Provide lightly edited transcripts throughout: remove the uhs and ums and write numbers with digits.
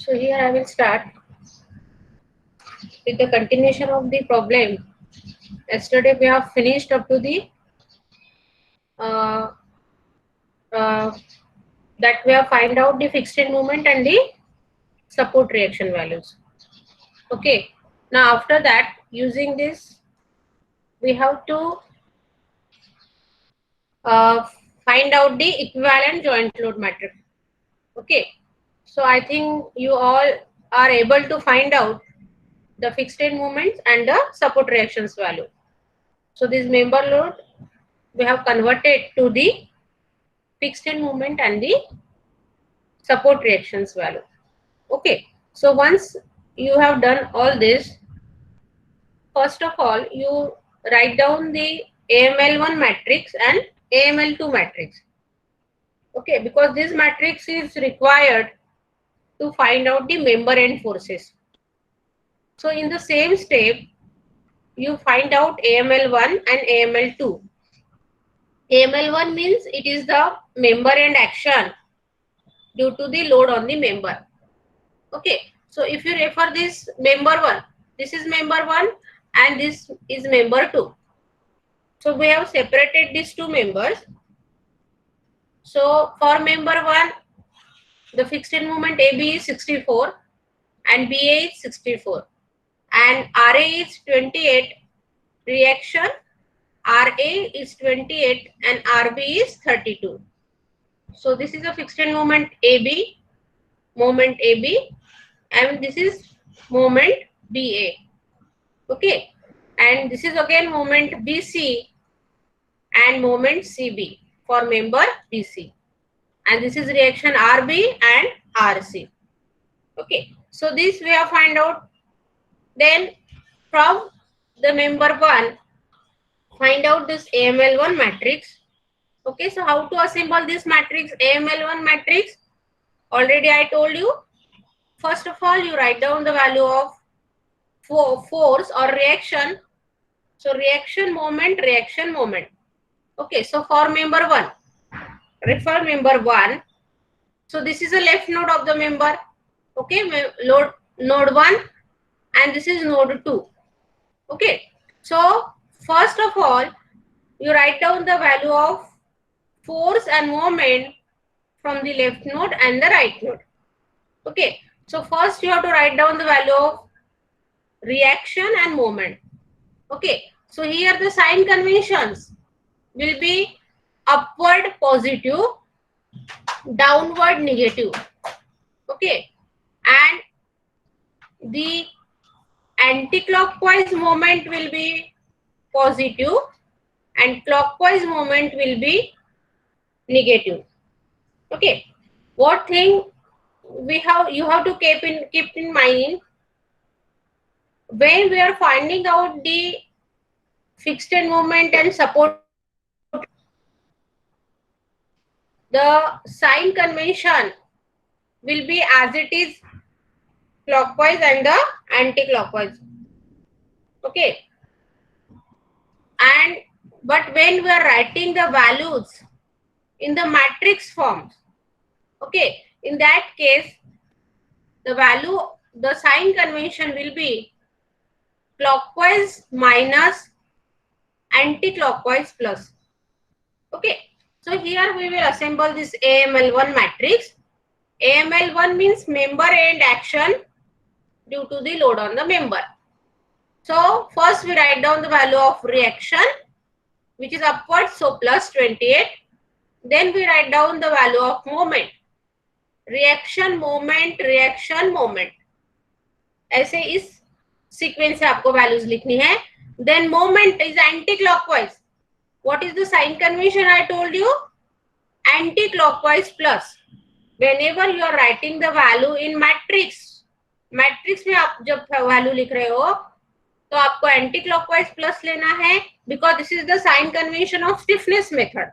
So here I will start with the continuation of the problem. Yesterday we have finished up to the uh, uh, that we have find out the fixed end moment and the support reaction values. Okay. Now after that, using this, we have to uh, find out the equivalent joint load matrix. Okay. So I think you all are able to find out the fixed end moments and the support reactions value. So this member load we have converted to the fixed end moment and the support reactions value. Okay. So once you have done all this, first of all you write down the AML1 matrix and AML2 matrix. Okay, because this matrix is required to find out the member end forces. So in the same step, you find out AML1 and AML2. AML1 means it is the member end action due to the load on the member. Okay, so if you refer this member 1, this is member 1 and this is member 2. So we have separated these two members. So for member 1, the fixed end moment AB is 64 and BA is 64 and RA is 28, reaction RA is 28 and RB is 32. So this is a fixed end moment AB, and this is moment BA. Okay, and this is again moment BC and moment CB for member BC, and this is reaction RB and RC. Okay, so this we have find out. Then from the member 1, find out this AML1 matrix. Okay, so how to assemble this matrix AML1 matrix? Already I told you. First of all, you write down the value of force or reaction. So reaction moment. Okay, so for member 1, refer member 1. So this is a left node of the member. Okay, node 1 and this is node 2. Okay, so first of all, you write down the value of force and moment from the left node and the right node. Okay, so first you have to write down the value of reaction and moment. Okay, so here the sign conventions will be upward positive, downward negative. Okay, and the anti-clockwise moment will be positive and clockwise moment will be negative. Okay, what thing you have to keep in mind when we are finding out the fixed end moment and support, the sign convention will be as it is clockwise and the anti-clockwise. Okay, and but when we are writing the values in the matrix forms, okay, in that case the sign convention will be clockwise minus anti-clockwise plus. Okay, so here we will assemble this AML1 matrix. AML1 means member end action due to the load on the member. So first we write down the value of reaction, which is upward, so plus 28. Then we write down the value of moment. reaction moment. ऐसे इस sequence से आपको values लिखनी है. Then moment is anti-clockwise. What is the sign convention I told you? Anti-clockwise plus. Whenever you are writing the value in matrix में आप जब value लिख रहे हो तो आपको एंटी क्लॉकवाइज प्लस लेना है, because this is the sign convention of stiffness method.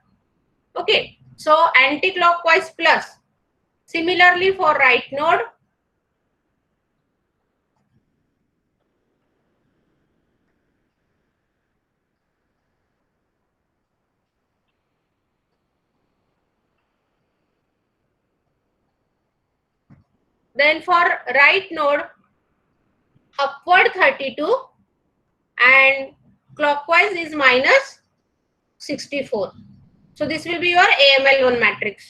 Okay, so anti clockwise plus. Similarly for right node, Then for right node, upward 32 and clockwise is minus 64. So this will be your AML1 matrix.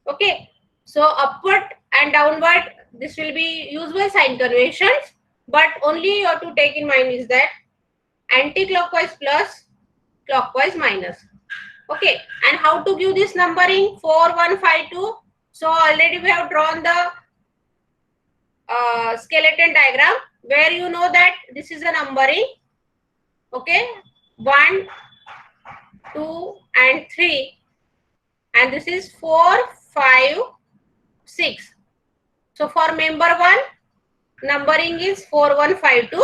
Okay. So upward and downward, this will be usual sign conventions, but only you have to take in mind is that anti-clockwise plus, clockwise minus. Okay. And how to give this numbering? 4, 1, 5, 2. So already we have drawn the skeleton diagram where you know that this is a numbering. Okay. 1, 2 and 3. And this is 4, 5, 6. So for member 1, numbering is 4152,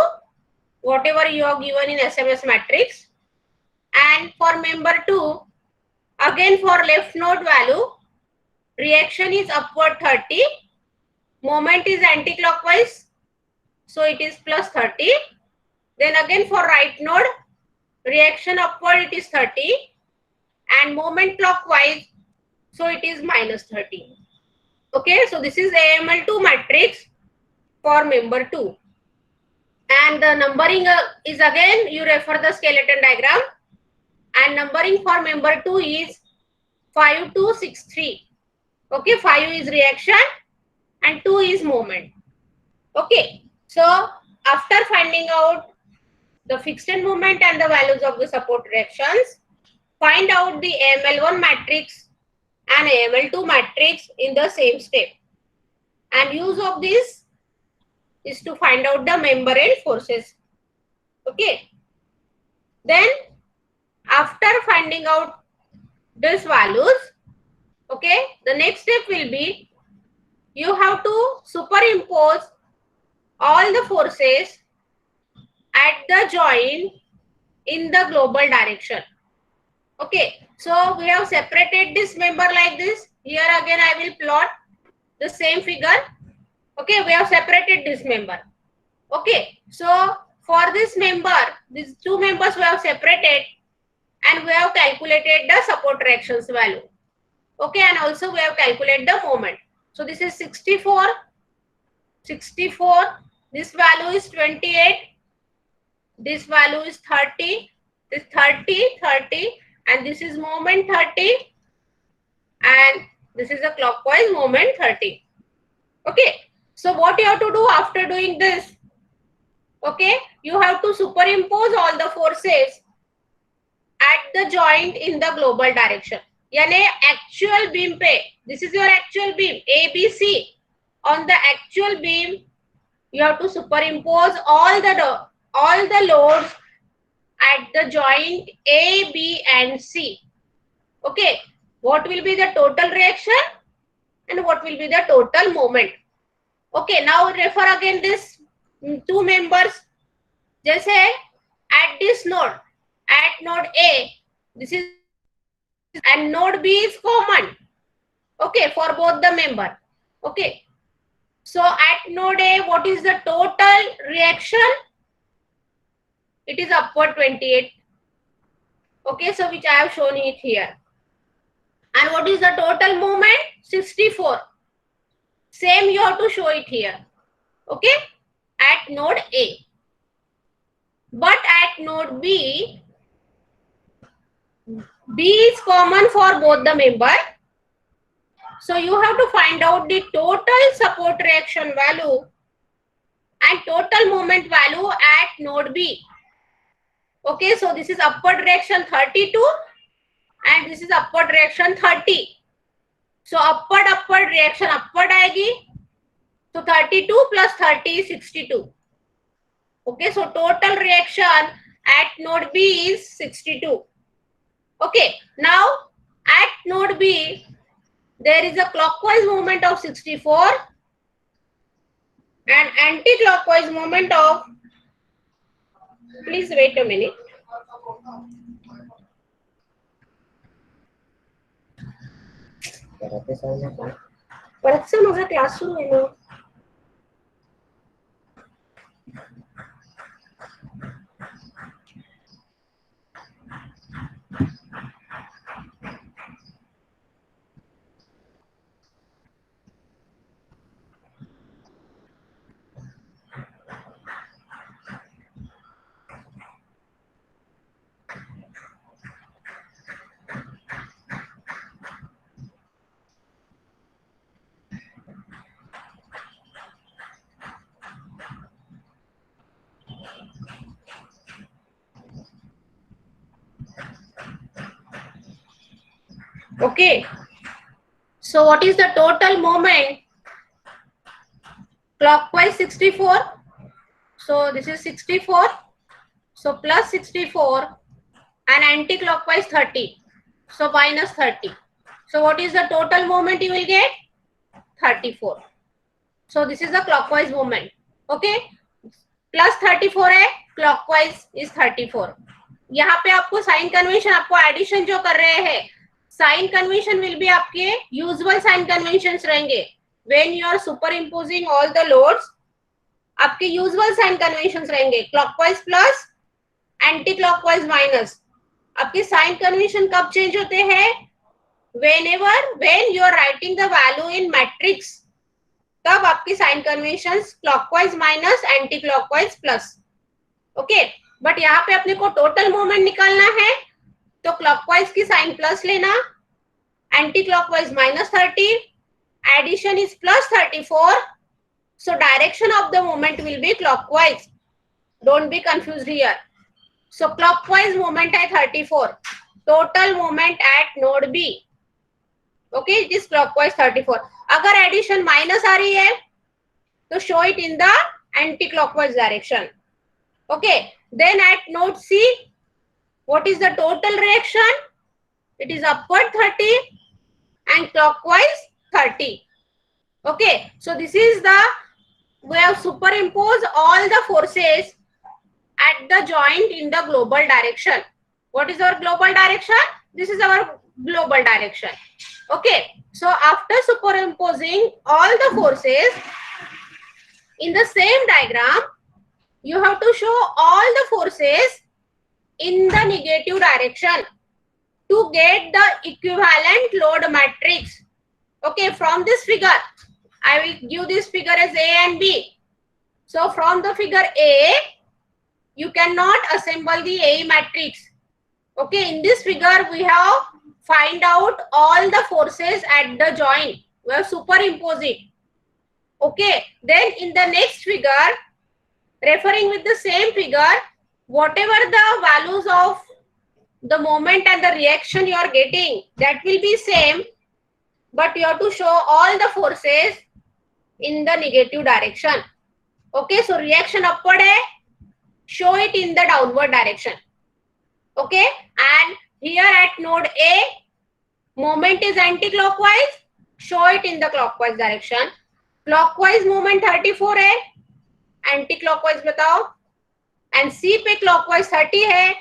whatever you have given in SMS matrix. And for member 2, again for left node value, reaction is upward 30, moment is anti-clockwise, so it is plus 30. Then again for right node, reaction upward it is 30 and moment clockwise, so it is minus 30. Okay, so this is AML2 matrix for member 2. And the numbering is again, you refer the skeleton diagram. And numbering for member 2 is 5263. Okay, 5 is reaction and 2 is moment. Okay, so after finding out the fixed end moment and the values of the support reactions, find out the AML1 matrix and AML2 matrix in the same step. And use of this is to find out the member end forces. Okay. Then after finding out these values, okay, the next step will be you have to superimpose all the forces at the joint in the global direction. Okay, so we have separated this member like this. Here again I will plot the same figure. Okay, we have separated this member. Okay, so for this member, these two members we have separated and we have calculated the support reactions value. Okay, and also we have calculated the moment. So this is 64, 64, this value is 28, this value is 30, this 30, 30, and this is moment 30, and this is a clockwise moment 30. Okay, so what you have to do after doing this? Okay, you have to superimpose all the forces at the joint in the global direction. यानी actual beam पे, this is your actual beam ABC. On the actual beam, you have to superimpose all the loads at the joint A, B, and C. Okay, what will be the total reaction and what will be the total moment? Okay, now refer again this two members. जैसे at this node, at node A, this is and node B is common. Okay, for both the member. Okay, so at node A, what is the total reaction? It is upward 28. Okay, so which I have shown it here. And what is the total moment? 64. Same you have to show it here. Okay, at node A. But at node B, B is common for both the member. So you have to find out the total support reaction value and total moment value at node B. Okay, so this is upward reaction 32 and this is upward reaction 30. So upward reaction upward आएगी. So 32 plus 30 is 62. Okay, so total reaction at node B is 62. Okay, now at node B, there is a clockwise movement of 64 and anti-clockwise movement of, please wait a minute. परत से माझा class सुरू आहे ना. Okay. So what is the total moment? Clockwise 64. So this is 64. So plus 64 and anti-clockwise 30. So minus 30. So what is the total moment you will get? 34. So this is the clockwise movement. Okay. Plus 34 है, clockwise is 34. यहाँ पे आपको sign convention, आपको addition जो कर रहे हैं, sign convention will be आपके यूजुअल साइन कन्वेंशंस रहेंगे. When you are superimposing all the loads, आपके यूजुअल साइन कन्वेंशंस रहेंगे. Clockwise plus, anti clockwise minus. आपके साइन कन्वेंशन कब चेंज होते हैं? When you are writing the value in matrix, तब आपकी sign conventions clockwise minus, anti clockwise plus. Okay. But यहाँ पे अपने को टोटल मोमेंट निकालना है, तो क्लॉकवाइज की साइन प्लस लेना, anti clockwise minus 30, addition is plus 34. So direction of the moment will be clockwise. Don't be confused here. So clockwise moment है 34. Total moment at node B. Okay, it is clockwise 34. अगर addition minus आ रही है, तो show it in the anti-clockwise direction. Okay. Then at node C, what is the total reaction? It is upward 30 and clockwise 30. Okay. So this is the, we have superimposed all the forces at the joint in the global direction. What is our global direction? This is our global direction. Okay. So after superimposing all the forces in the same diagram, you have to show all the forces in the negative direction to get the equivalent load matrix. Okay. From this figure, I will give this figure as A and B. So from the figure A, you cannot assemble the A matrix. Okay, in this figure we have find out all the forces at the joint. We have superimposed it. Okay, then in the next figure, referring with the same figure, whatever the values of the moment and the reaction you are getting, that will be same, but you have to show all the forces in the negative direction. Okay, so reaction upward hai, show it in the downward direction. Okay, and here at node A, moment is anti-clockwise, show it in the clockwise direction. Clockwise moment 34 hai, anti-clockwise batao, and C पे clockwise 30 hai,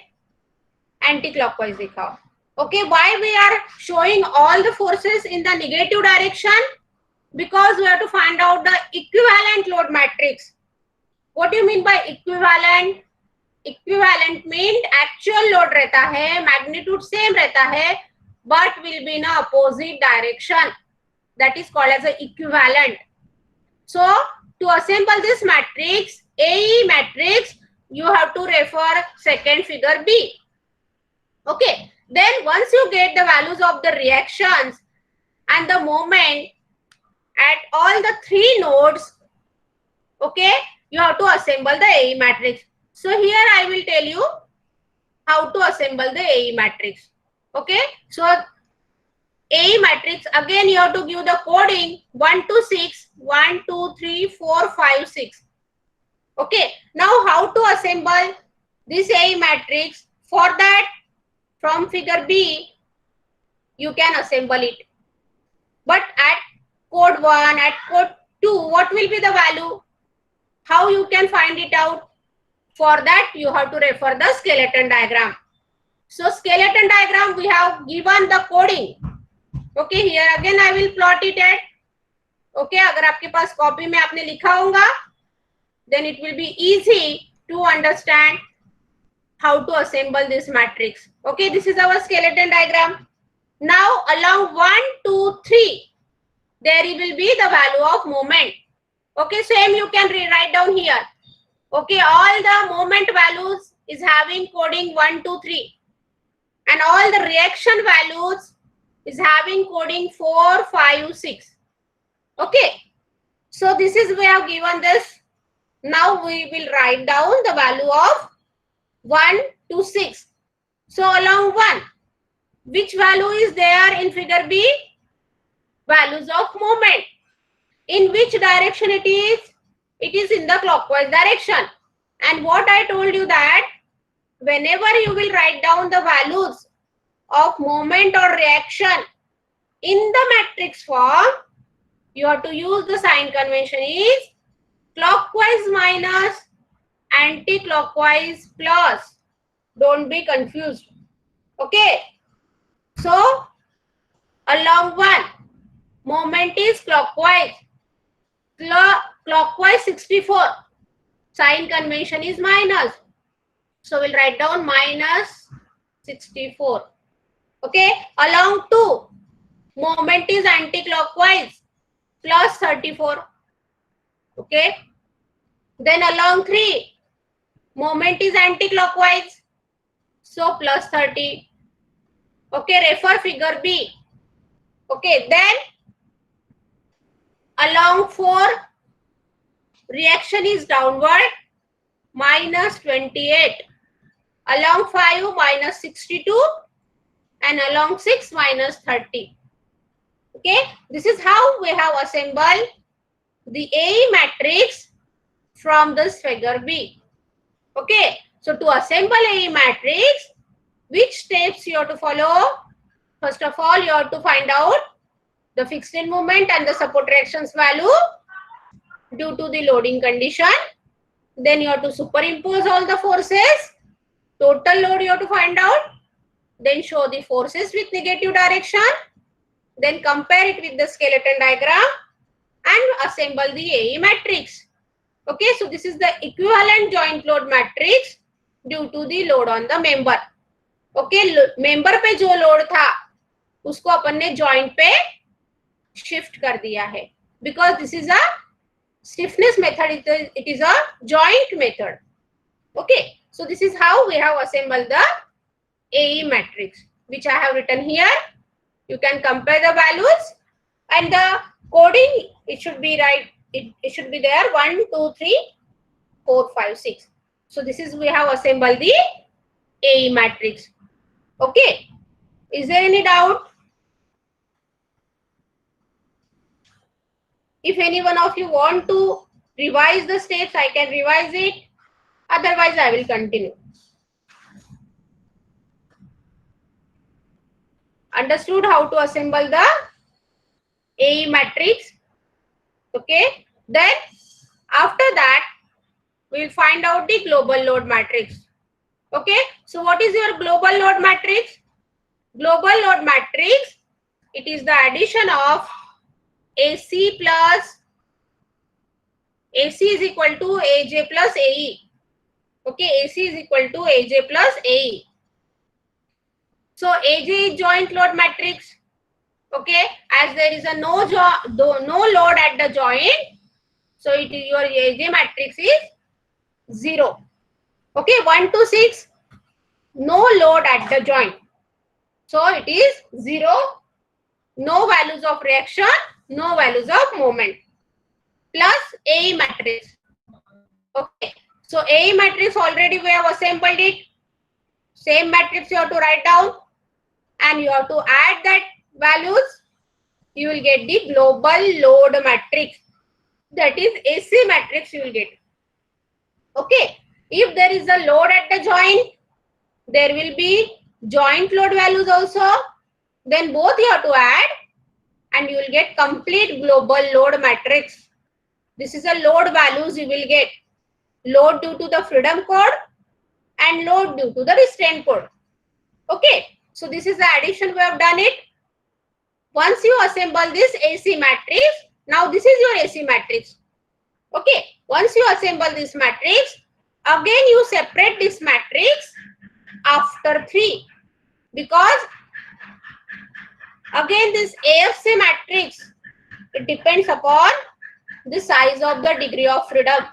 anti-clockwise दिखाओ. Okay, why we are showing all the forces in the negative direction? Because we have to find out the equivalent load matrix. What do you mean by equivalent? Equivalent means actual load रहता है, magnitude same रहता है, but will be in a opposite direction. That is called as a equivalent. So to assemble this matrix, AE matrix, you have to refer second figure B. Okay. Then once you get the values of the reactions and the moment at all the three nodes, okay, you have to assemble the AE matrix. So here I will tell you how to assemble the AE matrix. Okay, so AE matrix, again you have to give the coding 1 to 6, 1, 2, 3, 4, 5, 6. Okay, now how to assemble this AE matrix? For that, from figure B, you can assemble it. But at code 1, at code 2, what will be the value? How you can find it out? For that, you have to refer the skeleton diagram. So skeleton diagram, we have given the coding. Okay, here again I will plot it at. Okay, अगर आपके पास copy में आपने लिखा होगा, then it will be easy to understand how to assemble this matrix. Okay, this is our skeleton diagram. Now along 1, 2, 3, there will be the value of moment. Okay, same you can rewrite down here. Okay, all the moment values is having coding 1, 2, 3. And all the reaction values is having coding 4, 5, 6. Okay, so this is we have given this. Now we will write down the value of 1 to 6. So along 1, which value is there in figure B? Values of moment. In which direction it is? It is in the clockwise direction. And what I told you that whenever you will write down the values of moment or reaction in the matrix form, you have to use the sign convention is clockwise minus anti-clockwise plus. Don't be confused. Okay. So, along one, moment is clockwise. Clockwise 64. Sign convention is minus. So, we'll write down minus 64. Okay. Along 2, moment is anti-clockwise plus 34. Okay. Then along 3, moment is anti-clockwise. So, plus 30. Okay. Refer figure B. Okay. Then along 4, reaction is downward, minus 28. Along 5, minus 62. And along 6, minus 30. Okay, this is how we have assembled the A matrix from this figure B. Okay, so to assemble A matrix, which steps you have to follow? First of all, you have to find out the fixed in moment and the support reactions value due to the loading condition. Then you have to superimpose all the forces. Total load you have to find out. Then show the forces with negative direction. Then compare it with the skeleton diagram and assemble the AE matrix. Okay, so this is the equivalent joint load matrix due to the load on the member. Okay, member पे जो load था उसको अपन ने joint पे shift कर दिया है. Because this is a stiffness method, it is a joint method. Okay, so this is how we have assembled the AE matrix, which I have written here. You can compare the values and the coding, it should be right. It should be there 1, 2, 3, 4, 5, 6. So this is we have assembled the AE matrix. Okay. Is there any doubt? If any one of you want to revise the steps, I can revise it. Otherwise, I will continue. Understood how to assemble the AE matrix? Okay. Then after that, we will find out the global load matrix. Okay. So what is your global load matrix? Global load matrix, it is the addition of AC plus AC is equal to AJ plus AE. Okay. AC is equal to AJ plus AE. So AJ is joint load matrix. Okay, as there is a no load at the joint, so it is your AJ matrix is 0. Okay, 1 to 6, no load at the joint, so it is 0. No values of reaction, no values of moment. Plus AE matrix. Okay, so AE matrix already we have assembled it. Same matrix you have to write down, and you have to add that values, you will get the global load matrix. That is AC matrix you will get. Okay. If there is a load at the joint, there will be joint load values also. Then both you have to add and you will get complete global load matrix. This is a load values you will get. Load due to the freedom code and load due to the restraint code. Okay. So this is the addition we have done it. Once you assemble this AC matrix, now this is your AC matrix. Okay. Once you assemble this matrix, again you separate this matrix after 3. Because again this AFC matrix, it depends upon the size of the degree of freedom.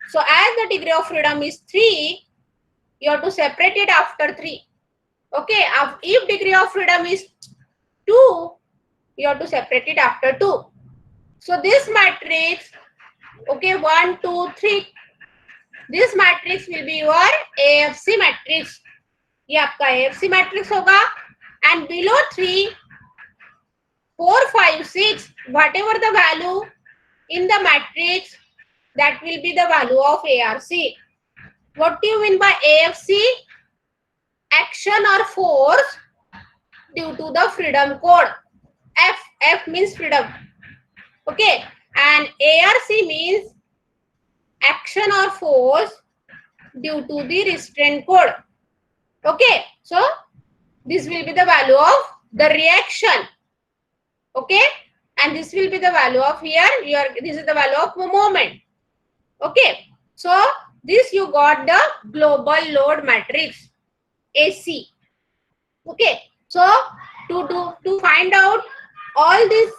So as the degree of freedom is 3, you have to separate it after 3. Okay. If degree of freedom is 2, you have to separate it after 2. So this matrix, okay, 1, 2, 3. This matrix will be your AFC matrix. ये आपका AFC matrix होगा. and below 3, 4, 5, 6, whatever the value in the matrix, that will be the value of ARC. What do you mean by AFC? Action or force due to the freedom code. F means freedom. Okay, and ARC means action or force due to the restraint code. Okay, so this will be the value of the reaction. Okay, and this will be the value of here. This is the value of moment. Okay, so this you got the global load matrix, AC. Okay, so to find out all this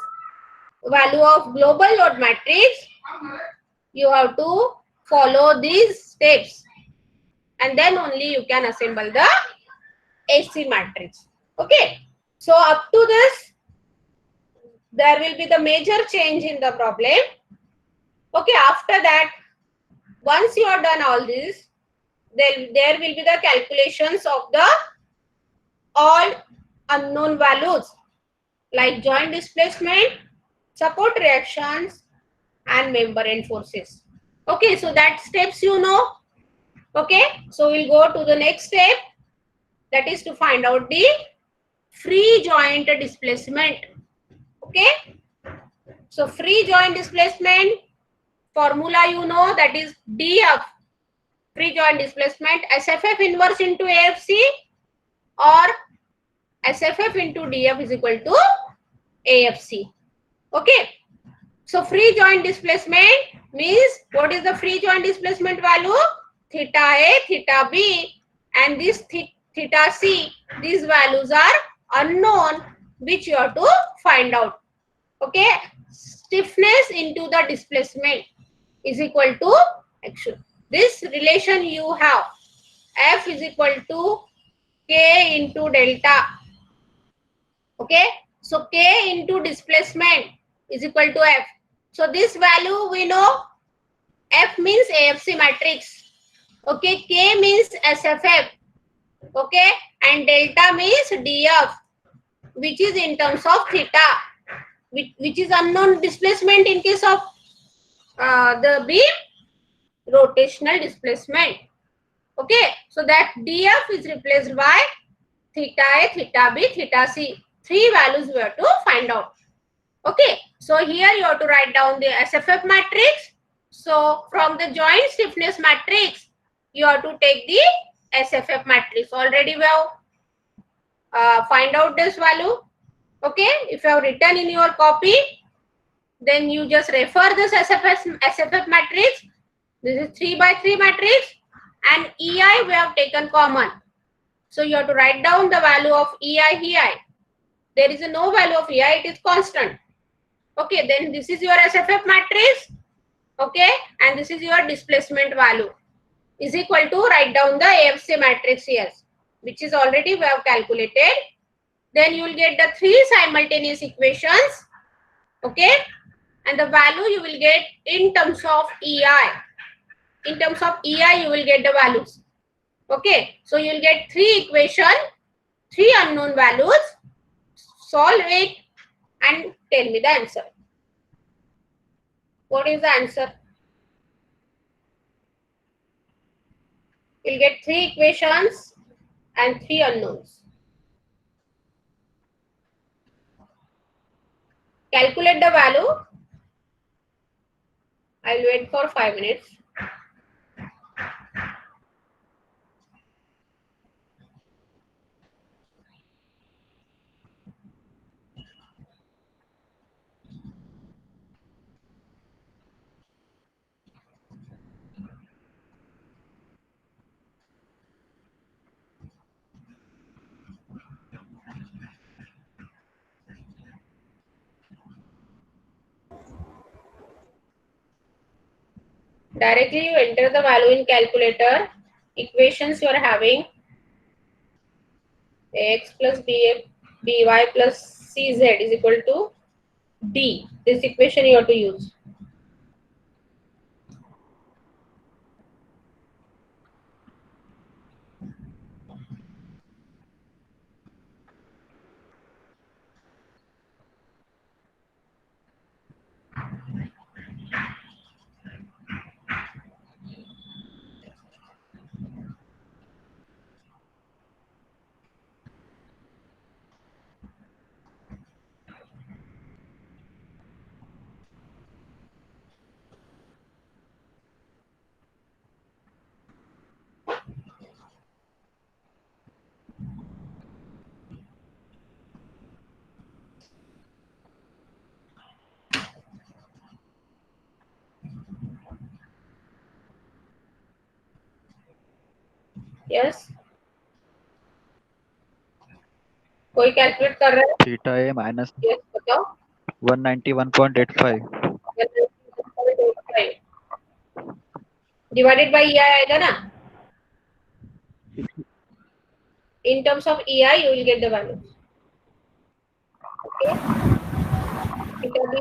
value of global load matrix, you have to follow these steps, and then only you can assemble the AC matrix. Okay, so up to this, there will be the major change in the problem. Okay, after that, once you are done all this, then there will be the calculations of the all unknown values like joint displacement, support reactions, and member end forces. Okay, so that steps you know. Okay, so we'll go to the next step, that is to find out the free joint displacement. Okay, so free joint displacement formula you know, that is DF, free joint displacement, SFF inverse into AFC, or SFF into DF is equal to AFC. Okay, so free joint displacement means what is the free joint displacement value? Theta A, theta B, and this theta C, these values are unknown, which you have to find out. Okay, stiffness into the displacement is equal to action. This relation you have, F is equal to K into delta. Okay, so K into displacement is equal to F. So this value we know, F means AFC matrix. Okay, K means SFF. Okay, and delta means DF, which is in terms of theta, which is unknown displacement in case of the beam, rotational displacement. Okay, so that DF is replaced by theta A, theta B, theta C. Three values we have to find out. Okay, so here you have to write down the SFF matrix. So from the joint stiffness matrix, you have to take the SFF matrix. Already we have find out this value. Okay, if you have written in your copy, then you just refer this SFF matrix. This is 3 by 3 matrix, and EI we have taken common. So you have to write down the value of EI. There is no value of EI, it is constant. Okay, then this is your SFF matrix. Okay, and this is your displacement value is equal to, write down the AFC matrix here, which is already we have calculated. Then you will get the three simultaneous equations. Okay, and the value you will get in terms of EI. In terms of EI, you will get the values. Okay, so you will get three equations, three unknown values. Solve it and tell me the answer. What is the answer? You'll get three equations and three unknowns. Calculate the value. I'll wait for 5 minutes. Directly you enter the value in calculator. Equations you are having, ax plus by plus cz is equal to d. This equation you have to use. Yes, कोई calculate कर रहा है? Theta ए minus yes, बताओ। 191.85 divided by EI आएगा ना. In terms of EI, you will get the value. Okay. Theta B.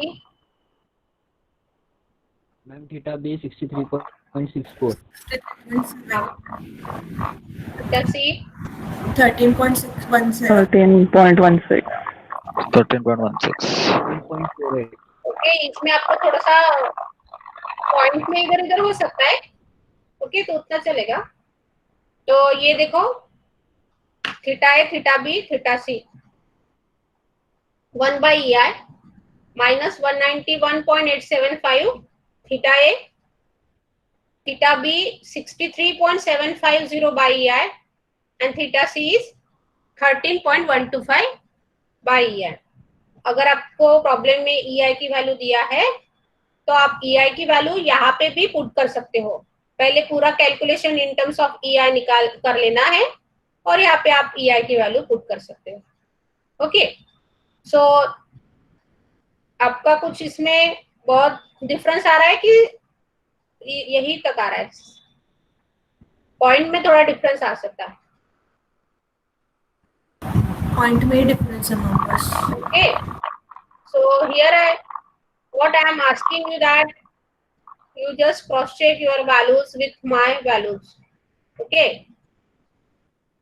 Ma'am theta B 63.64 Theta C. 13.617. 13.16 1.48 okay, इसमें आपको थोड़ा सा पॉइंट में इधर उधर हो सकता है. ओके, तो उतना चलेगा. तो ये देखो, theta A, theta B, theta C 1 by EI minus 191.875 theta A, theta B 63.750 by EI and theta C is 13.125 by EI. अगर आपको प्रॉब्लम में EI की वैल्यू दिया है तो आप EI की वैल्यू यहाँ पे भी पुट कर सकते हो. पहले पूरा calculation in terms of EI निकाल कर लेना है और यहाँ पे आप EI की वैल्यू पुट कर सकते हो. ओके, सो आपका कुछ इसमें बहुत डिफरेंस आ रहा है कि यही तक आ रहा है? पॉइंट में थोड़ा डिफरेंस आ सकता है. Point में difference है मैम बस. Okay, so here what I am asking you that you just cross check your values with my values. Okay,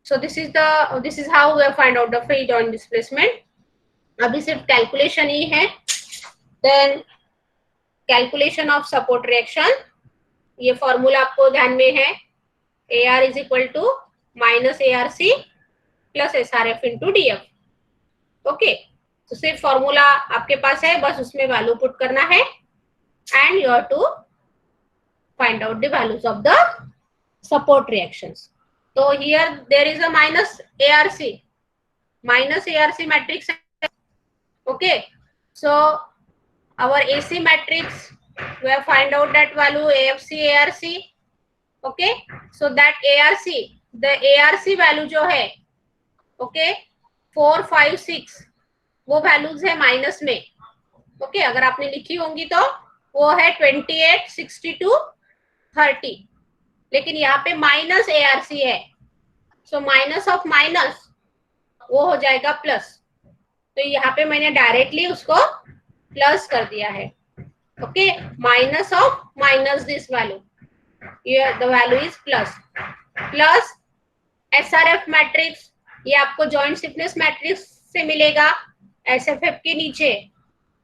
so this is how we find out the free joint displacement. अभी सिर्फ calculation ही है. Then calculation of support reaction, ये formula आपको ध्यान में है. AR is equal to minus ARC plus SRF into DF. Okay, तो सिर्फ फॉर्मूला आपके पास है, बस उसमें वैल्यू पुट करना है and you have to find out the values of the support reactions. तो here there is a minus ARC matrix. Okay, so our AC matrix, we have find out that value AFC ARC. okay, so that ARC, the ARC value जो है, okay 4 5 6 वो values है minus में. Okay, अगर आपने लिखी होंगी तो वो है 28 62 30, लेकिन यहाँ पे माइनस ARC है, सो माइनस ऑफ माइनस वो हो जाएगा प्लस. तो यहाँ पे मैंने डायरेक्टली उसको प्लस कर दिया है. Okay, minus of minus this value, the value is plus. Plus SRF matrix, ये आपको जॉइंट स्टिफनेस मैट्रिक्स से मिलेगा. SFF के नीचे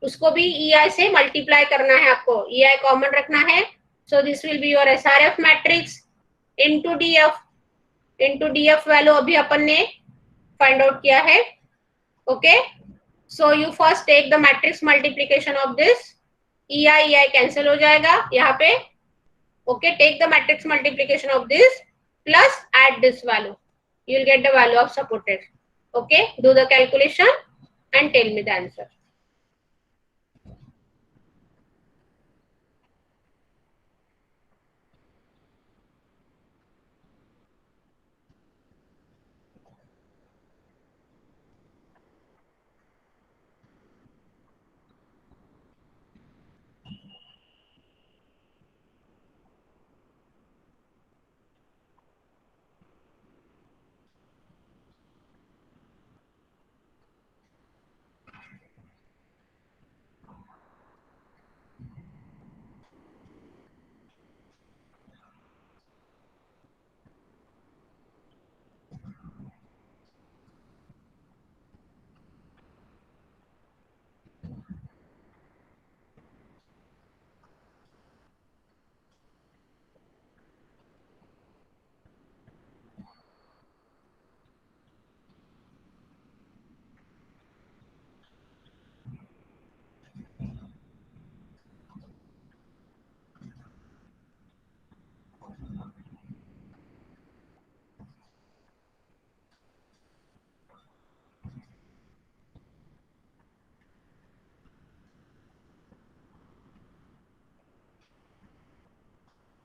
उसको भी EI से मल्टीप्लाई करना है आपको, EI कॉमन रखना है. So this will be your SRF matrix into DF value अभी अपन ने फाइंड आउट किया है. Okay, so you first take the matrix multiplication of this. EI cancel हो जाएगा यहाँ पे. Okay, take the matrix multiplication of this plus add this value, you will get the value of supported. Okay, do the calculation and tell me the answer.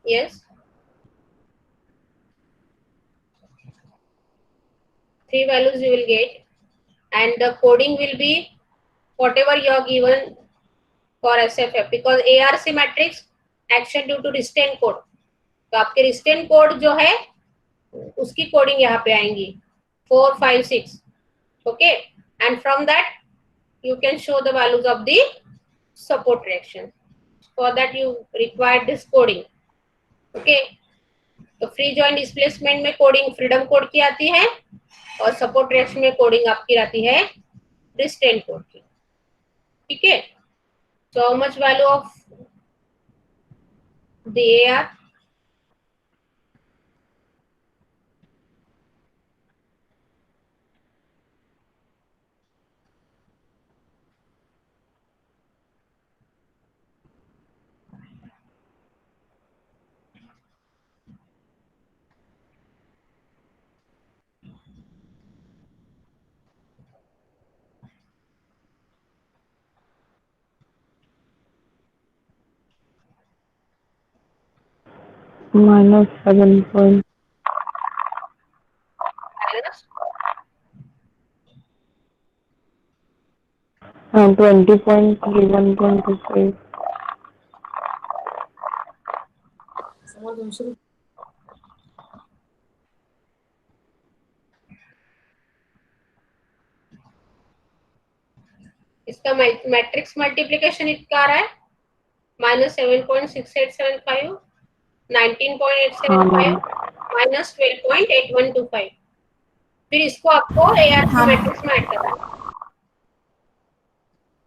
Yes, Three values you will get, and the coding will be whatever you are given for SFF, because ARC matrix action due to restrain code, तो आपके restrain code जो है उसकी coding यहाँ पे आएंगी 4, 5, 6. Okay, and from that you can show the values of the support reaction. For that you require this coding. Okay, तो free join displacement में कोडिंग फ्रीडम कोड की आती है और सपोर्ट रिएक्शन में कोडिंग आपकी आती है रिस्ट्रेन कोड की. ठीक है, so how much value of the AR? minus 7 point. And 20.31.25. इसका मैट्रिक्स मल्टीप्लीकेशन इतना आ रहा है -7.6875, 19.875, -12.8125. फिर इसको आपको ARC मैट्रिक्स में ऐड करना है,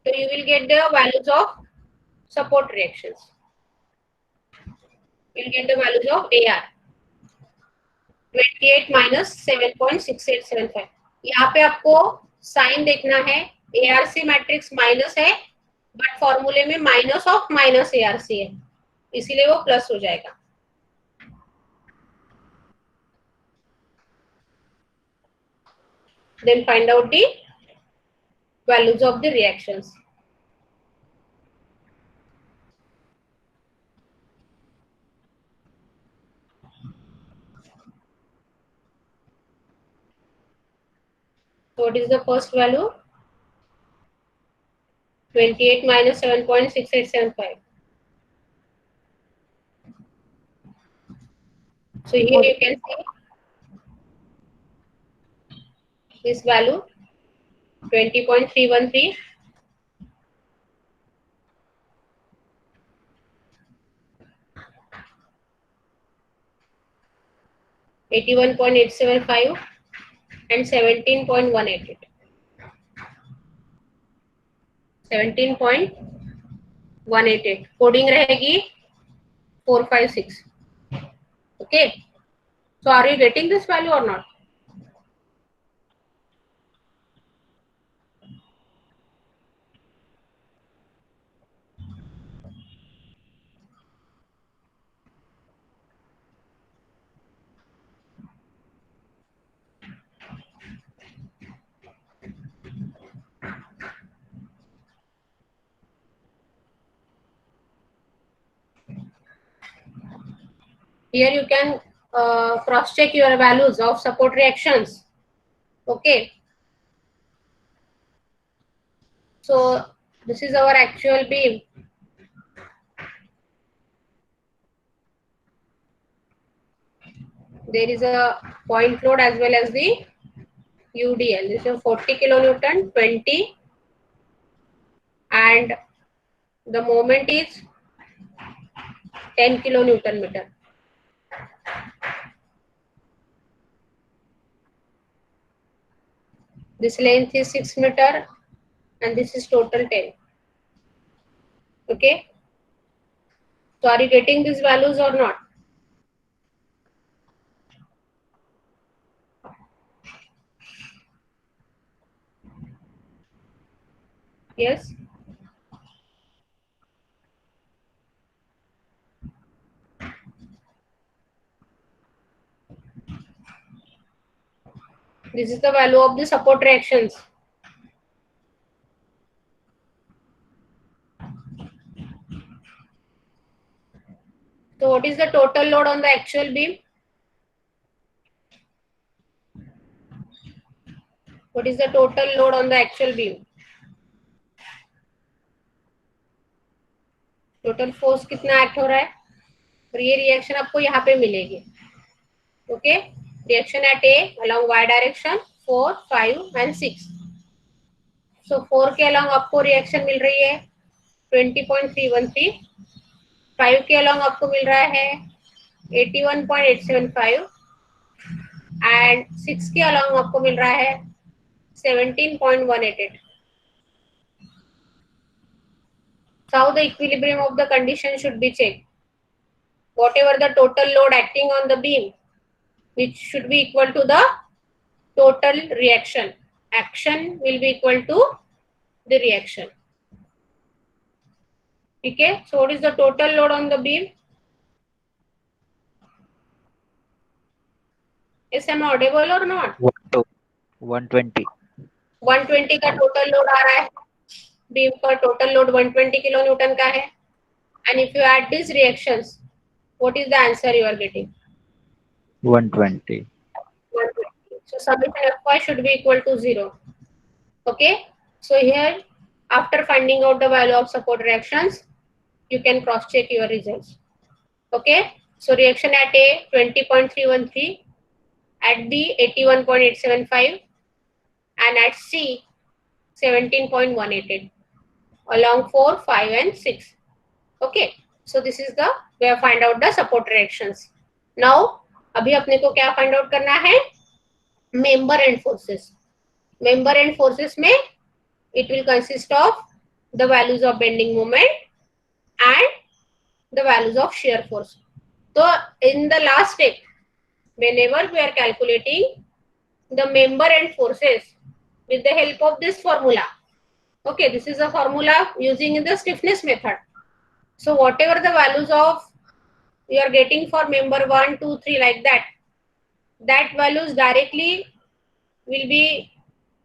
तो you will get the values of support reactions. You will get the values of AR 28 minus 7.6875. यहाँ पे आपको साइन देखना है, ARC मैट्रिक्स माइनस है बट फॉर्मूले में माइनस ऑफ माइनस ARC है, इसीलिए वो प्लस हो जाएगा. Then find out the values of the reactions. So what is the first value? 28 minus 7.6875. So here you can see this value 20.313, $81.875 and 17.188. 17.188 coding रहेगी 4, 5, 6. Okay, so are you getting this value or not? Here you can cross check your values of support reactions. Okay, so this is our actual beam. There is a point load as well as the UDL. This is 40 kilonewton, 20, and the moment is 10 kilonewton meter. This length is 6 meter and this is total 10. Okay, so are you getting these values or not? Yes. This is the value of the support reactions. So what is the total load on the actual beam? What is the total load on the actual beam? Total force कितना act हो रहा है, और ये reaction आपको यहाँ पे मिलेगी. Okay, reaction at A along Y direction 4, 5 and 6. सो 4 के अलोंग आपको रिएक्शन मिल रही है 20.313. 5 के अलोंग आपको मिल रहा है 81.875 एंड 6 के अलोंग आपको मिल रहा है 17.188. So how the equilibrium of the condition should be checked? Whatever the total load acting on the beam, which should be equal to the total reaction. Action will be equal to the reaction. Okay, so what is the total load on the beam? Is am audible or not? 120. 120 का total load आ रहा है. Beam पर total load 120 kilo newton का है. And if you add these reactions, what is the answer you are getting? 120. 120. So summation Fy should be equal to 0. Okay. So here, after finding out the value of support reactions, you can cross check your results. Okay. So reaction at A 20.313, at B 81.875, and at C 17.188 along 4, 5 and 6. Okay. So this is the way to find out the support reactions. Now अभी अपने को क्या find out करना है, member and forces. Member and forces में it will consist of the values of bending moment and the values of shear force. So in the last step, whenever we are calculating the member and forces with the help of this formula. Okay, this is a formula using in the stiffness method. So whatever the values of you are getting for member 1, 2, 3 like that values directly will be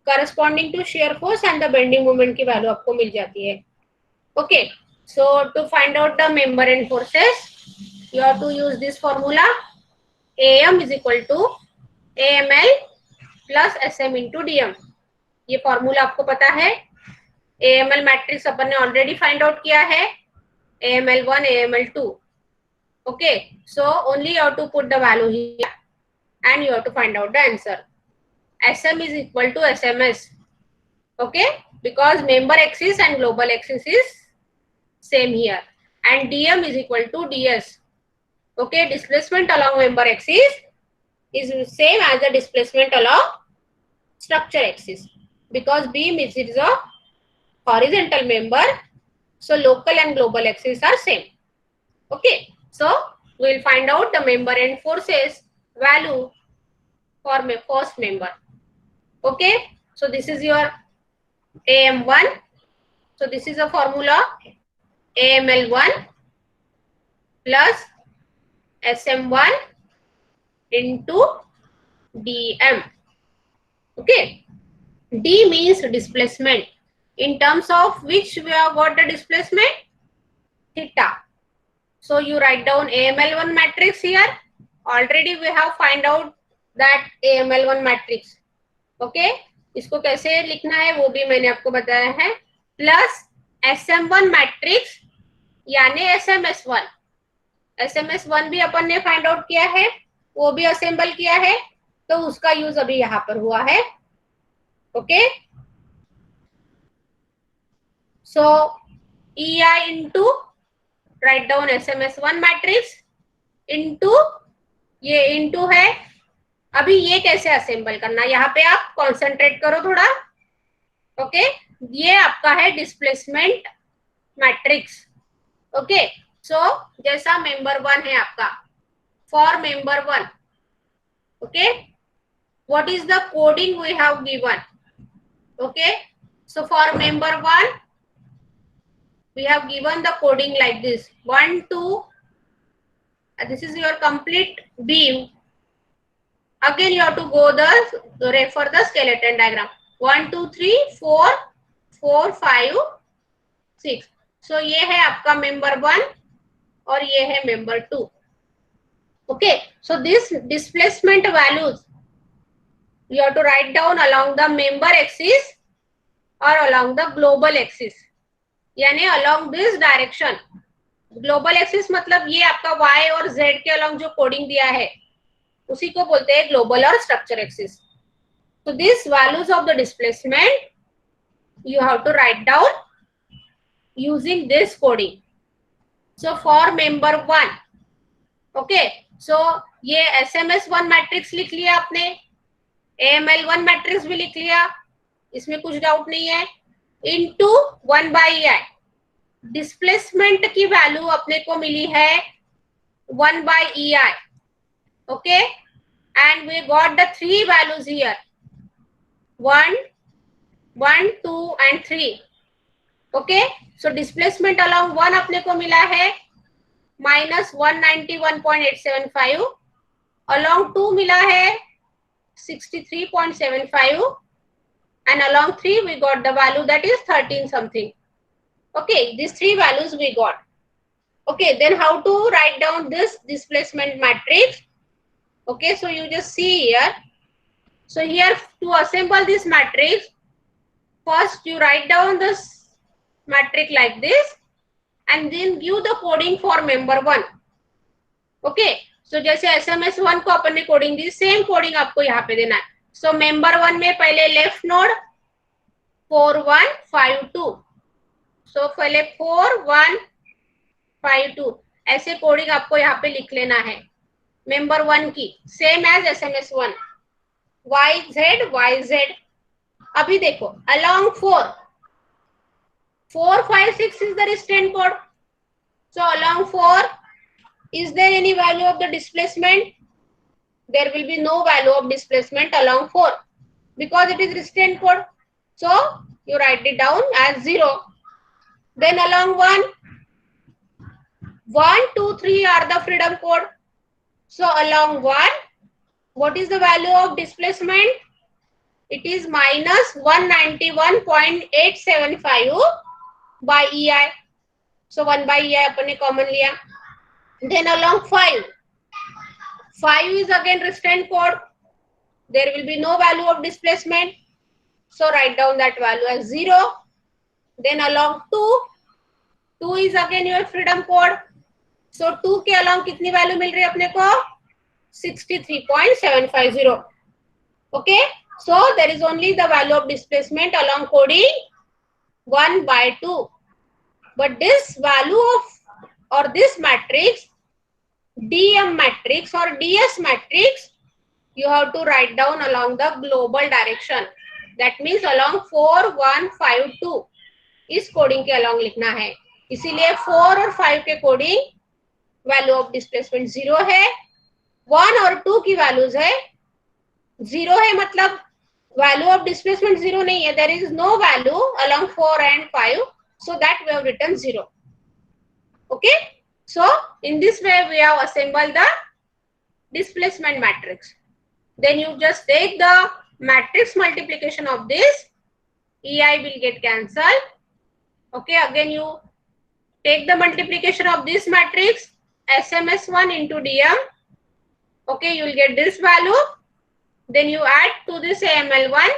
corresponding to shear force and the bending moment की value आपको मिल जाती है. Okay, so to find out the member and forces, you have to use this formula. AM is equal to AML plus SM into DM. ये formula आपको पता है. AML matrix अपन ने already find out किया है, AML1, AML2. Okay, so only you have to put the value here and you have to find out the answer. SM is equal to SMS. Okay, because member axis and global axis is same here, and DM is equal to DS. Okay, displacement along member axis is same as the displacement along structure axis, because beam is a horizontal member, so local and global axis are same. Okay, so we will find out the member and forces value for first member. Okay, so this is your AM1. So this is a formula, AML1 plus SM1 into DM. Okay, D means displacement. In terms of which we have got the displacement? Theta. So you write down AML1 matrix here. Already we have find out that AML1 matrix. Okay, इसको कैसे लिखना है वो भी मैंने आपको बताया है. प्लस SM1 मैट्रिक्स यानी SMS1. SMS1 भी अपन ने फाइंड आउट किया है, वो भी असेंबल किया है, तो उसका यूज अभी यहाँ पर हुआ है. ओके, सो EI into write down SMS1 matrix into ये इंटू है. अभी ये कैसे असेंबल करना, यहाँ पे आप कॉन्सेंट्रेट करो थोड़ा. ओके, ये आपका है डिस्प्लेसमेंट मैट्रिक्स. ओके, सो जैसा मेंबर 1 है आपका, for member 1, okay, what is the coding we have given? Okay, so for member 1 we have given the coding like this: 1, 2, this is your complete beam. Again you have to go refer the skeleton diagram. 1, 2, 3, 4, 4, 5, 6. So ये है आपका member 1 और ये है member 2. Okay, so this displacement values You have to write down along the member axis or along the global axis, यानी along this direction. Global axis मतलब ये आपका y और z के अलॉन्ग जो कोडिंग दिया है उसी को बोलते हैं ग्लोबल और structure axis. So these values of the displacement you have to write down using this coding. So for member 1, okay, so ये SMS1 मैट्रिक्स लिख लिया आपने, AML1 मैट्रिक्स भी लिख लिया, इसमें कुछ डाउट नहीं है. इनटू 1/ei डिस्प्लेसमेंट की वैल्यू अपने को मिली है 1/ei. Okay, and we got the 3 values here 1, 1, 2 and 3. Okay, so displacement along 1 अपने को मिला है -191.875, अलोंग 2 मिला है 63.75 and along 3 we got the value that is 13 something. Okay, these 3 values we got. Okay, then how to write down this displacement matrix? Okay, so you just see here. So here to assemble this matrix, first you write down this matrix like this and then give the coding for member 1. Okay, so जैसे SMS1 को अपन ने coding दी, same coding आपको यहाँ पे देना है. So member 1 में पहले लेफ्ट नोड 4152, so पहले 4152 ऐसे कोडिंग आपको यहाँ पे लिख लेना है मेंबर 1 की, सेम एज SMS1. YZ. अभी देखो along 456 is the restraint code. So along 4, is there any value of the displacement? There will be no value of displacement along 4 because it is restraint code. So you write it down as 0. Then along 1, 1, 2, 3 are the freedom code. So along 1, what is the value of displacement? It is -191.875 by EI. So 1/ei अपन ने common लिया. Then along 5 is again restraint code. There will be no value of displacement. So write down that value as 0. Then along 2 is again your freedom code. So 2 के along कितनी value मिल रही है अपने को? 63.750. Okay, so there is only the value of displacement along coding 1/2. But this value of or this matrix, DM matrix or DS matrix, you have to write down along the global direction. That means along 4152 इस coding के along लिखना है. इसीलिए 4 और 5 के coding value of displacement 0 है, 1 और 2 की वैल्यूज है 0 है, मतलब वैल्यू ऑफ डिस्प्लेसमेंट 0 नहीं है. There is no value along 4 and 5, so that we have written 0. Okay, so in this way we have assembled the displacement matrix. Then you just take the matrix multiplication of this, EI will get cancelled. Okay, again you take the multiplication of this matrix SMS1 into DM. Okay, you will get this value. Then you add to this AML1,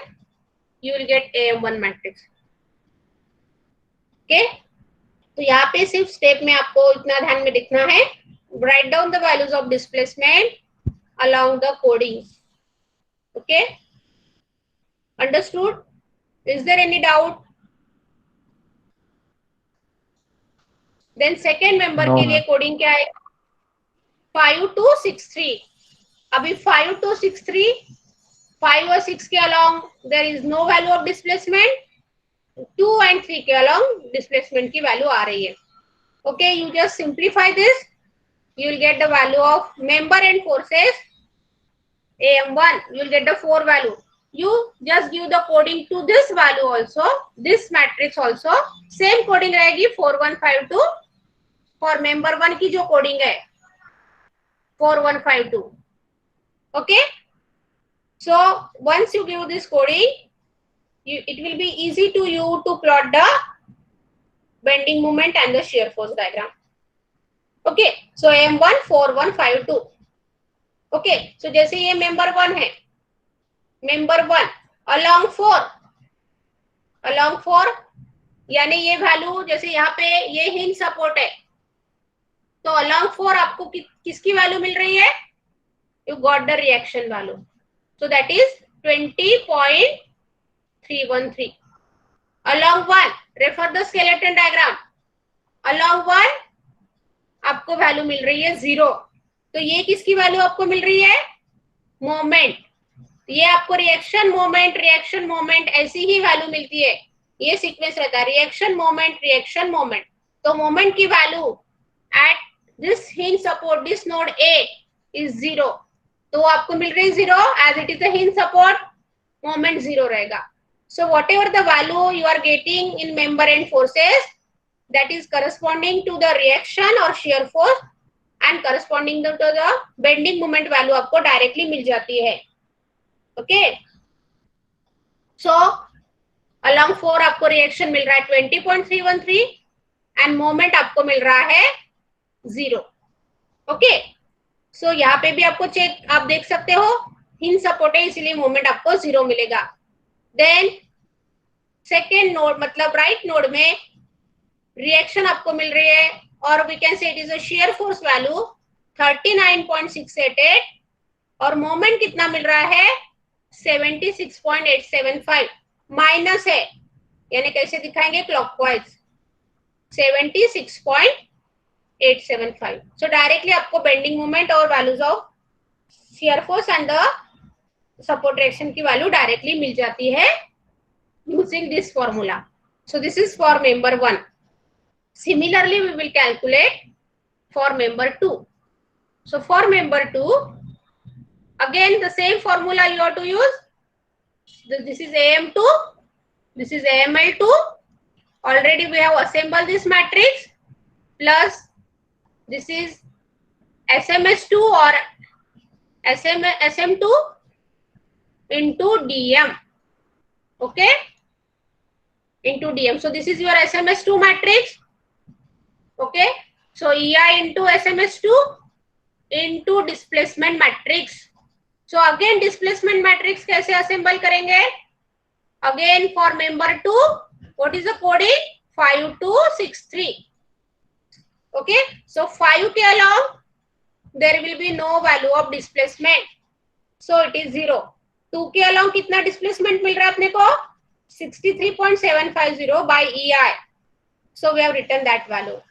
you will get AM1 matrix. Okay, तो यहाँ पे सिर्फ step में आपको इतना ध्यान में रखना है, write down the values of displacement along the coding. Okay, understood? Is there any doubt? Then second member No, के लिए कोडिंग क्या है? 5263. अभी 5263, 5 और 6 के along there is no value of displacement. 2 and 3 के along displacement की value आ रही है. Okay, you just simplify this. You will get the value of member and forces AM1. You will get the 4 value. You just give the coding to this value also, this matrix also. Same coding रहेगी 4152. For member 1 की जो coding है 4152. Okay, so once you give this coding, it will be easy to you to plot the bending moment and the shear force diagram. Okay, so AM1 4152. Okay, so जैसे ये member 1 है, member 1 along 4 यानी ये value जैसे यहाँ पे ये hinge support है, तो अलोंग 4 आपको किसकी वैल्यू मिल रही है? You got the reaction value, so that is 20.313. Along 1 refer the skeleton diagram. Along 1 आपको वैल्यू मिल रही है 0, तो ये किसकी वैल्यू आपको मिल रही है? मोमेंट. ये आपको रिएक्शन मोमेंट ऐसी ही वैल्यू मिलती है, ये सीक्वेंस रहता है रिएक्शन मोमेंट. तो मोमेंट की value at this hinge support this node A is 0, तो आपको मिल रही है 0 as it is the hinge support, moment 0 रहेगा. So whatever the value you are getting in member end forces, that is corresponding to the reaction or shear force and corresponding to the bending moment value आपको directly मिल जाती है. Okay, सो along 4 आपको reaction मिल रहा है 20.313 end moment आपको मिल रहा है 0. Okay, सो यहाँ पे भी आपको चेक आप देख सकते हो, हिंज सपोर्ट है इसलिए मोमेंट आपको 0 मिलेगा. देन सेकेंड नोड मतलब राइट नोड में रिएक्शन आपको मिल रही है और we can say it is a shear force value 39.688 और मोमेंट कितना मिल रहा है? 76.875. माइनस है यानी कैसे दिखाएंगे? क्लॉकवाइज 76.875. सो डायरेक्टली आपको बेंडिंग मोमेंट और values of shear force and the support reaction की वैल्यू डायरेक्टली मिल जाती है using this formula. So this is for member 1. Similarly, we will calculate for member 2. So for member 2, again the same formula you have to use. This is AM2, this is AML2. Already we have assembled this matrix plus this is SMS2 or SM2 into DM. Okay, into DM. So this is your SMS2 matrix. Okay, so EI into SMS2 into displacement matrix. So again displacement matrix कैसे assemble करेंगे? Again for member 2, what is the coding? 5263. Okay, so 5 के along there will be no value of displacement, so it is 0. 2 के along कितना displacement मिल रहा है अपने को? 63.750 by EI, so we have written that value.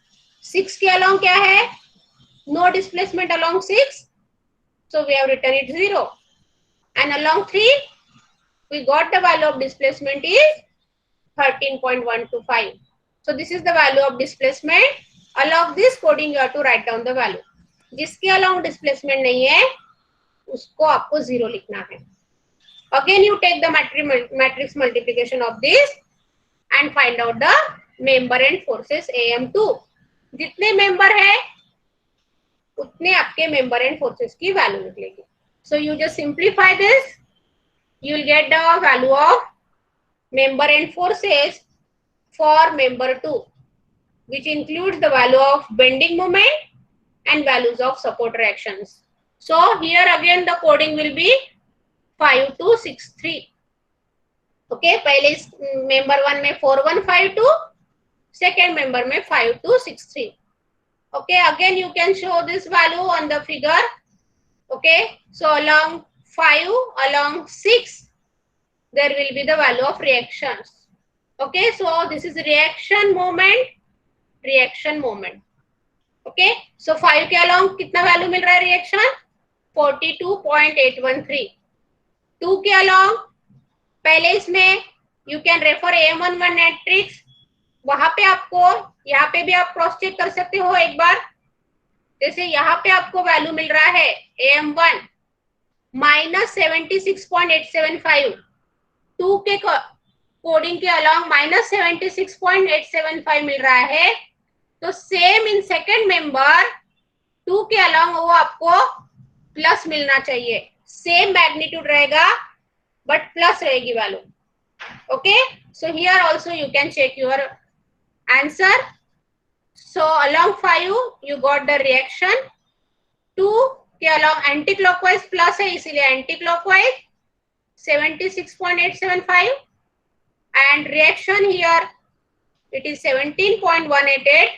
6 के along क्या है? No displacement along 6, so we have written it 0. And along 3, we got the value of displacement is 13.125. So this is the value of displacement. Along this coding you have to write down the value. जिसके along displacement नहीं है, उसको आपको 0 लिखना है. Again you take the matrix multiplication of this and find out the member and forces AM2. जितने member है उतने आपके मेंबर एंड फोर्सेस की वैल्यू निकलेगी. So you just simplify this, you will get the value of member end forces for member 2 which includes the value of bending moment and values of support reactions. So here again the coding will be 5263. okay, पहले इस member 1 में 4152, second member में 5263. okay, again you can show this value on the figure. okay, so along 5 along 6 there will be the value of reactions. okay, so this is reaction moment. okay, so 5 के along कितना value मिल रहा है reaction? 42.813. 2 के along पहले इसमें you can refer AM11 matrix, वहां पे आपको यहाँ पे भी आप क्रॉस चेक कर सकते हो एक बार. जैसे यहाँ पे आपको वैल्यू मिल रहा है AM1 माइनस 76.875, 2 के कोडिंग के अलॉन्ग माइनस 76.875 मिल रहा है. तो सेम इन सेकेंड मेंबर 2 के अलॉन्ग वो आपको प्लस मिलना चाहिए. सेम मैग्नीट्यूड रहेगा बट प्लस रहेगी value. okay, so here also you can check your answer. so along 5 you got the reaction, 2 के along anti clockwise प्लस है इसलिए anti clockwise, 76.875 and reaction here it is 17.188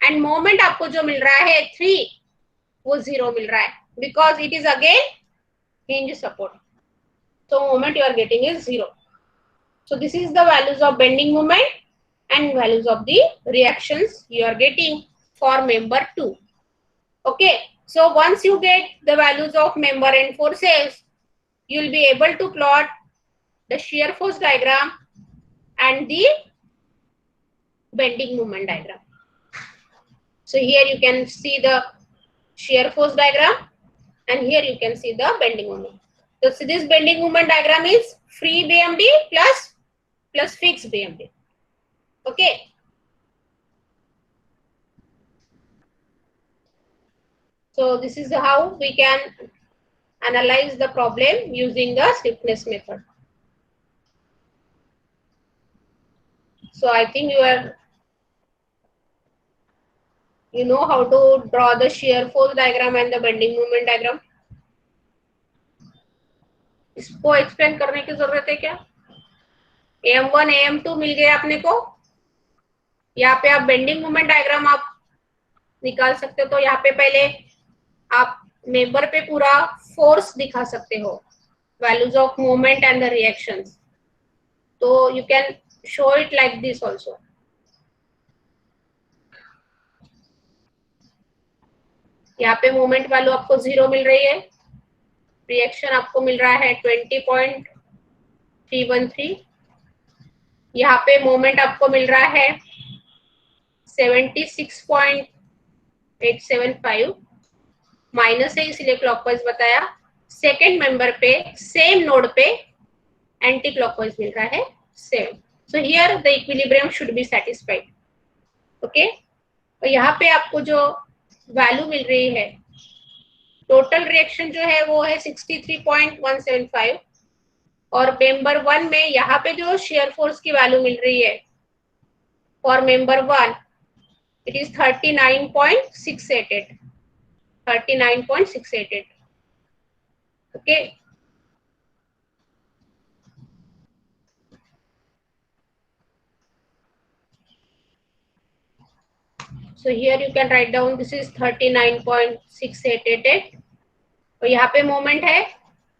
and moment आपको जो मिल रहा है 3 वो 0 मिल रहा है because it is again hinge support. So moment you are getting is 0. So this is the values of bending moment and values of the reactions you are getting for member 2. Okay, so once you get the values of member and forces, you will be able to plot the shear force diagram and the bending moment diagram. So here you can see the shear force diagram and here you can see the bending moment. So this bending moment diagram is free BMD plus fixed BMD. Okay. So this is how we can analyze the problem using the stiffness method. So I think you know how to draw the shear force diagram and the bending moment diagram. इसको explain करने की जरूरत है क्या? AM1 AM2 मिल गया अपने को. यहाँ पे आप बेंडिंग मोमेंट डायग्राम आप निकाल सकते हो. तो यहाँ पे पहले आप मेंबर पे पूरा फोर्स दिखा सकते हो, values of moment and the reactions. तो you can show it like this also. यहाँ पे मोमेंट वैल्यू आपको 0 मिल रही है, रिएक्शन आपको मिल रहा है 20.313. यहाँ पे मोमेंट आपको मिल रहा है 76.875. माइनस है इसलिए क्लॉकवाइज बताया. सेकेंड मेंबर पे सेम नोड पे एंटी क्लॉकवाइज मिल रहा है 7. So here the equilibrium should be satisfied. Okay, तो यहाँ पे आपको जो वैल्यू मिल रही है, टोटल रिएक्शन जो है वो है 63.175 और मेंबर 1 में यहाँ पे जो शेयर फोर्स की वैल्यू मिल रही है for member 1 it is 39.688. 39.688. Okay, so here you can write down this is 39.6888. तो यहाँ पे मोमेंट है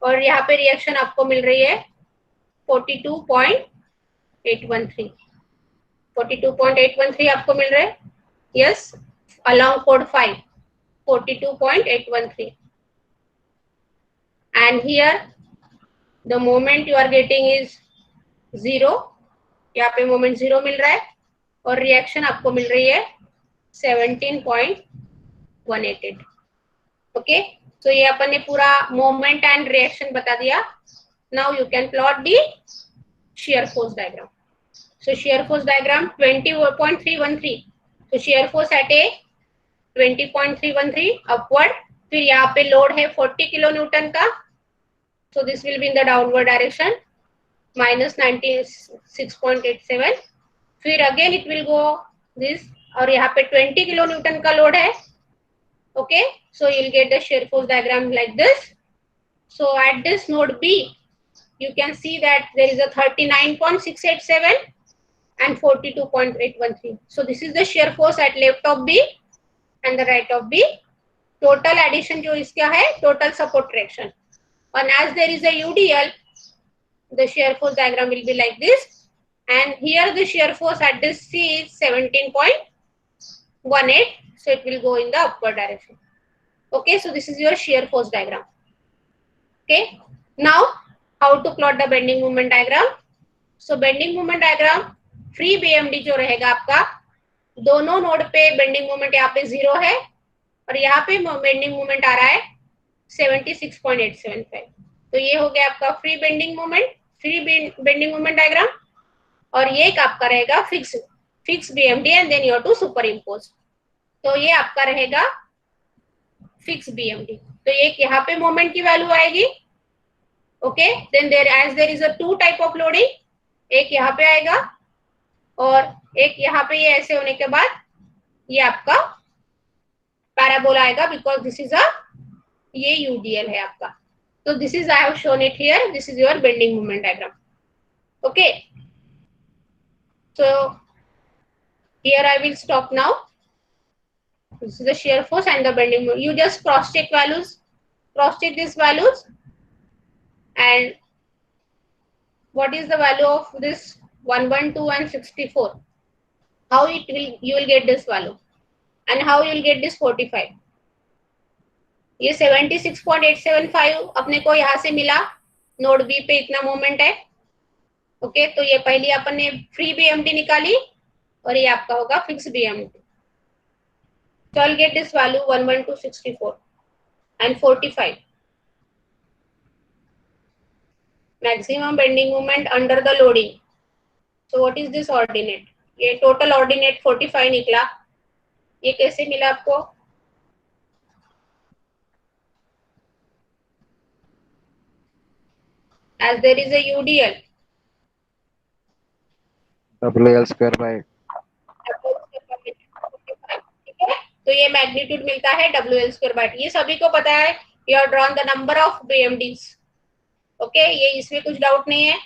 और यहाँ पे रिएक्शन आपको मिल रही है 42.813. 42.813 आपको मिल रहा है. Yes, along code 5 42.813 and here the moment you are getting is 0. यहाँ पे मोमेंट 0 मिल रहा है और रिएक्शन आपको मिल रही है 17.188. ओके, तो ये अपन ने पूरा मोमेंट एंड रिएक्शन बता दिया. Now you can plot the shear force diagram. So shear force diagram 20.313. तो shear force at a 20.313 upward. फिर यहाँ पे लोड है 40 किलो न्यूटन का. So this will be in the downward direction minus 96.87. फिर again it will go this और यहाँ पे 20 किलो न्यूटन का लोड है. Okay, so you'll get the shear force diagram like this. So at this node B, you can see that there is a 39.687 and 42.813. So this is the shear force at left of B and the right of B. Total addition जो इसका है total support traction. And as there is a UDL, the shear force diagram will be like this. And here the shear force at this C is 17.18. So it will go in the upward direction. Okay, so this is your shear force diagram. Okay, now how to plot the bending moment diagram. So bending moment diagram, free BMD जो रहेगा आपका, दोनों node पे bending moment यहाँ पे 0 है और यहाँ पे बेंडिंग मोमेंट आ रहा है 76.875. तो ये हो गया आपका free bending moment, free bending moment diagram. और ये एक आपका रहेगा fix BMD and then you have to superimpose. तो ये आपका रहेगा फिक्स BMD. तो एक यहाँ पे मोमेंट की वैल्यू आएगी. Okay, then there is a 2 type of loading. एक यहाँ पे आएगा और एक यहाँ पे ये ऐसे होने के बाद ये आपका पैराबोला आएगा बिकॉज दिस इज अ ये UDL है आपका. So this is, I have shown it here. This is your bending moment diagram. Okay. So here I will stop now. This is the shear force and the bending moment. You just cross check values, cross check these values, and what is the value of this 112 and 64? How it will, you will get this value, and how you will get this 45. ये 76.875 अपने को यहाँ से मिला, node B पे इतना moment है. Okay, तो ये पहली अपन ने फ्री बीएमटी निकाली और ये आपका होगा fix BMT. So I'll get this value 11264 and 45. Maximum bending moment under the loading. So what is this ordinate? ये total ordinate 45 निकला. ये कैसे मिला आपको? As there is a UDL. WL square by 8. तो ये मैग्नीट्यूड मिलता है WL स्क्वायर बाय 8. ये सभी को पता है. You have drawn the number of BMDs. Okay, ये इसमें कुछ डाउट नहीं है.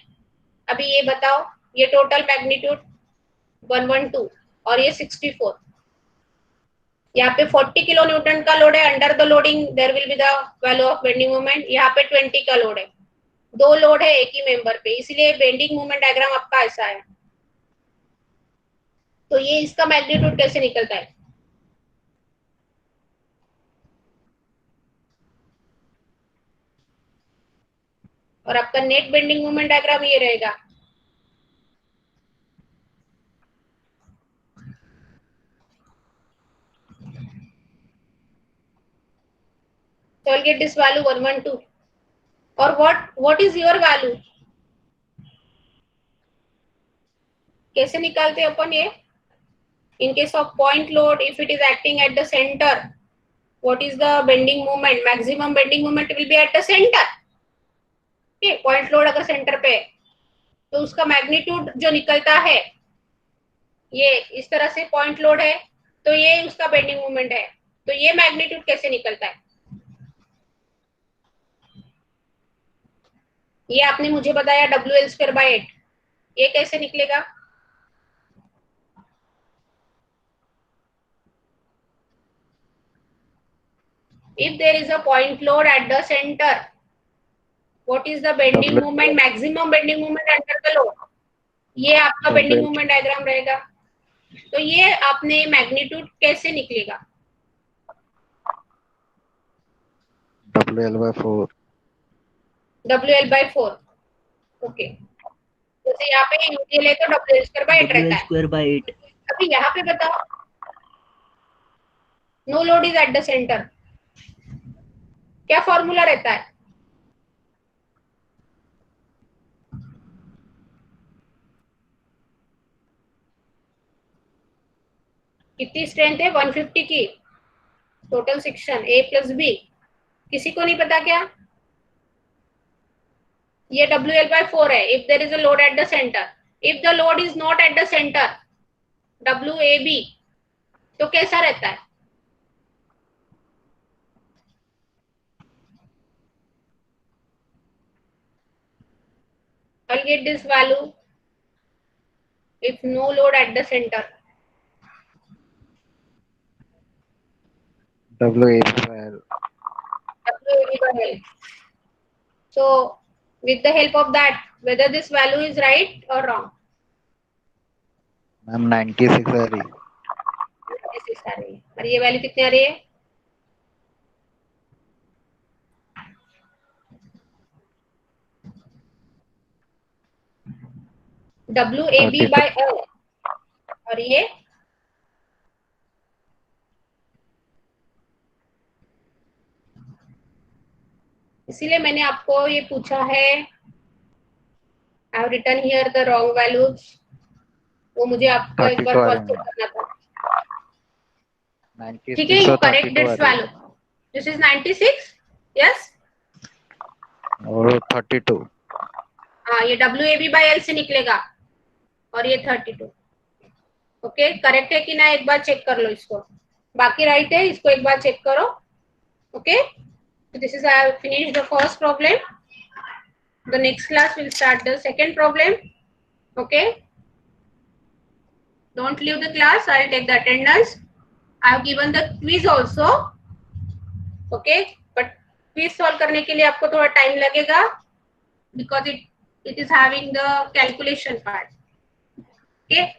अभी ये बताओ, ये टोटल मैग्नीट्यूड 112 और ये 64. यहाँ पे 40 किलो न्यूटन का लोड है. Under the loading there will be the value of bending moment. यहाँ पे 20 का लोड है. दो लोड है एक ही मेंबर पे, इसलिए बेंडिंग मोमेंट डायग्राम आपका ऐसा है. तो ये इसका मैग्नीट्यूड कैसे निकलता है? और आपका नेट बेंडिंग मोमेंट डायग्राम ये रहेगा. So I'll get this value 112. और what is your value? कैसे निकालते हैं अपन ये? In case of point load, if it is acting at the center, what is the bending moment? Maximum bending moment will be at the center. Okay, point load अगर center पे है, तो उसका magnitude जो निकलता है, ये इस तरह से पॉइंट लोड है, तो ये उसका बेंडिंग मोमेंट है. तो ये मैग्नीट्यूड कैसे निकलता है? ये आपने मुझे बताया WL स्क्वायर बाय 8. ये कैसे निकलेगा? If there is a point load at the center, what is the bending moment, maximum bending moment under the load? ये आपका बेंडिंग मोमेंट डायग्राम रहेगा. तो ये आपने मैग्नीट्यूड कैसे निकलेगा? WL by 4. WL by 4. Okay, जैसे यहाँ पे यूटीएल है तो WL स्क्वायर बाय 8 रहता है. Square by 8. अभी यहाँ पे बताओ, no load is at the centre, क्या फॉर्मूला रहता है? कितनी स्ट्रेंथ है? 150 की. Total section A plus B. किसी को नहीं पता क्या? ये WL by 4 है. If there is a load at the center, if the load is not at the center, WAB, तो कैसा रहता है? I'll get this value if no load at the center. WAB by L. WAB by L. So with the help of that, whether this value is right or wrong? Ma'am 96 आ रही. 96 आ रही है. और ये value कितनी आ रही है? WAB by L. और ये इसीलिए मैंने आपको ये पूछा है. I have written here the wrong values. वो मुझे आपको एक बार क्रॉस चेक करना था. ठीक है, you correct this value. This is 96. Yes. और 32. हाँ, ये WAB by L से निकलेगा और ये 32. ओके, करेक्ट है कि ना? एक बार चेक कर लो इसको. बाकी राइट है, इसको एक बार चेक करो. Okay, So this is I have finished the first problem. The next class will start the second problem. Okay. Don't leave the class. I'll take the attendance. I have given the quiz also. Okay. But quiz solve करने के लिए आपको थोड़ा time लगेगा because it is having the calculation part. Okay.